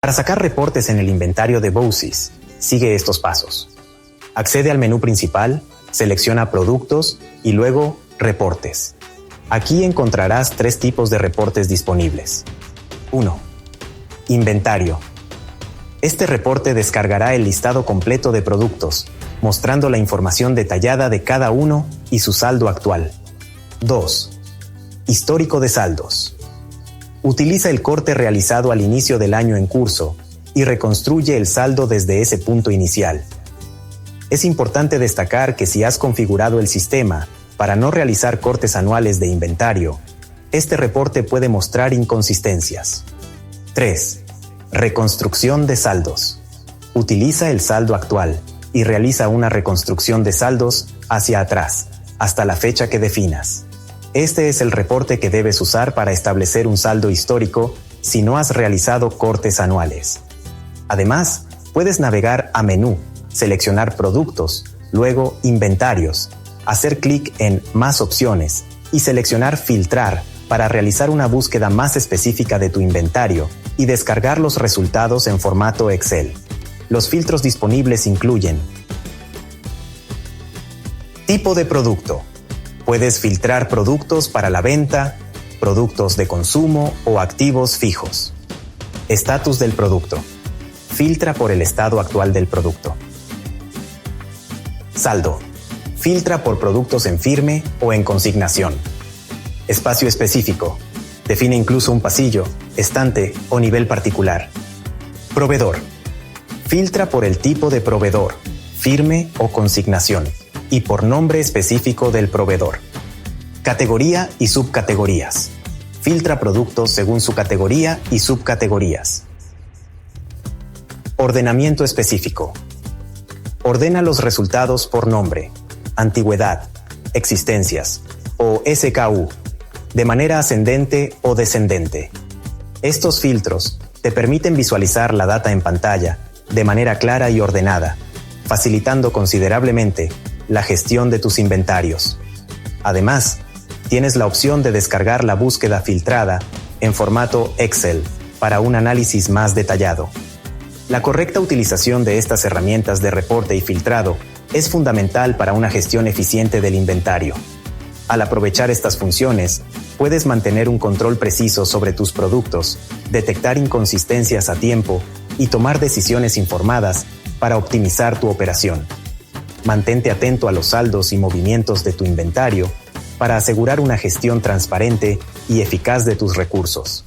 Para sacar reportes en el inventario de BOSIS, sigue estos pasos. Accede al menú principal, selecciona Productos y luego Reportes. Aquí encontrarás 3 tipos de reportes disponibles. 1. Inventario. Este reporte descargará el listado completo de productos, mostrando la información detallada de cada uno y su saldo actual. 2. Histórico de saldos. Utiliza el corte realizado al inicio del año en curso y reconstruye el saldo desde ese punto inicial. Es importante destacar que si has configurado el sistema para no realizar cortes anuales de inventario, este reporte puede mostrar inconsistencias. 3. Reconstrucción de saldos. Utiliza el saldo actual y realiza una reconstrucción de saldos hacia atrás, hasta la fecha que definas. Este es el reporte que debes usar para establecer un saldo histórico si no has realizado cortes anuales. Además, puedes navegar a Menú, seleccionar Productos, luego Inventarios, hacer clic en Más opciones y seleccionar Filtrar para realizar una búsqueda más específica de tu inventario y descargar los resultados en formato Excel. Los filtros disponibles incluyen: tipo de producto. Puedes filtrar productos para la venta, productos de consumo o activos fijos. Estatus del producto. Filtra por el estado actual del producto. Saldo. Filtra por productos en firme o en consignación. Espacio específico. Define incluso un pasillo, estante o nivel particular. Proveedor. Filtra por el tipo de proveedor, firme o consignación, y por nombre específico del proveedor. Categoría y subcategorías. Filtra productos según su categoría y subcategorías. Ordenamiento específico. Ordena los resultados por nombre, antigüedad, existencias o SKU, de manera ascendente o descendente. Estos filtros te permiten visualizar la data en pantalla de manera clara y ordenada, facilitando considerablemente la gestión de tus inventarios. Además, tienes la opción de descargar la búsqueda filtrada en formato Excel para un análisis más detallado. La correcta utilización de estas herramientas de reporte y filtrado es fundamental para una gestión eficiente del inventario. Al aprovechar estas funciones, puedes mantener un control preciso sobre tus productos, detectar inconsistencias a tiempo y tomar decisiones informadas para optimizar tu operación. Mantente atento a los saldos y movimientos de tu inventario para asegurar una gestión transparente y eficaz de tus recursos.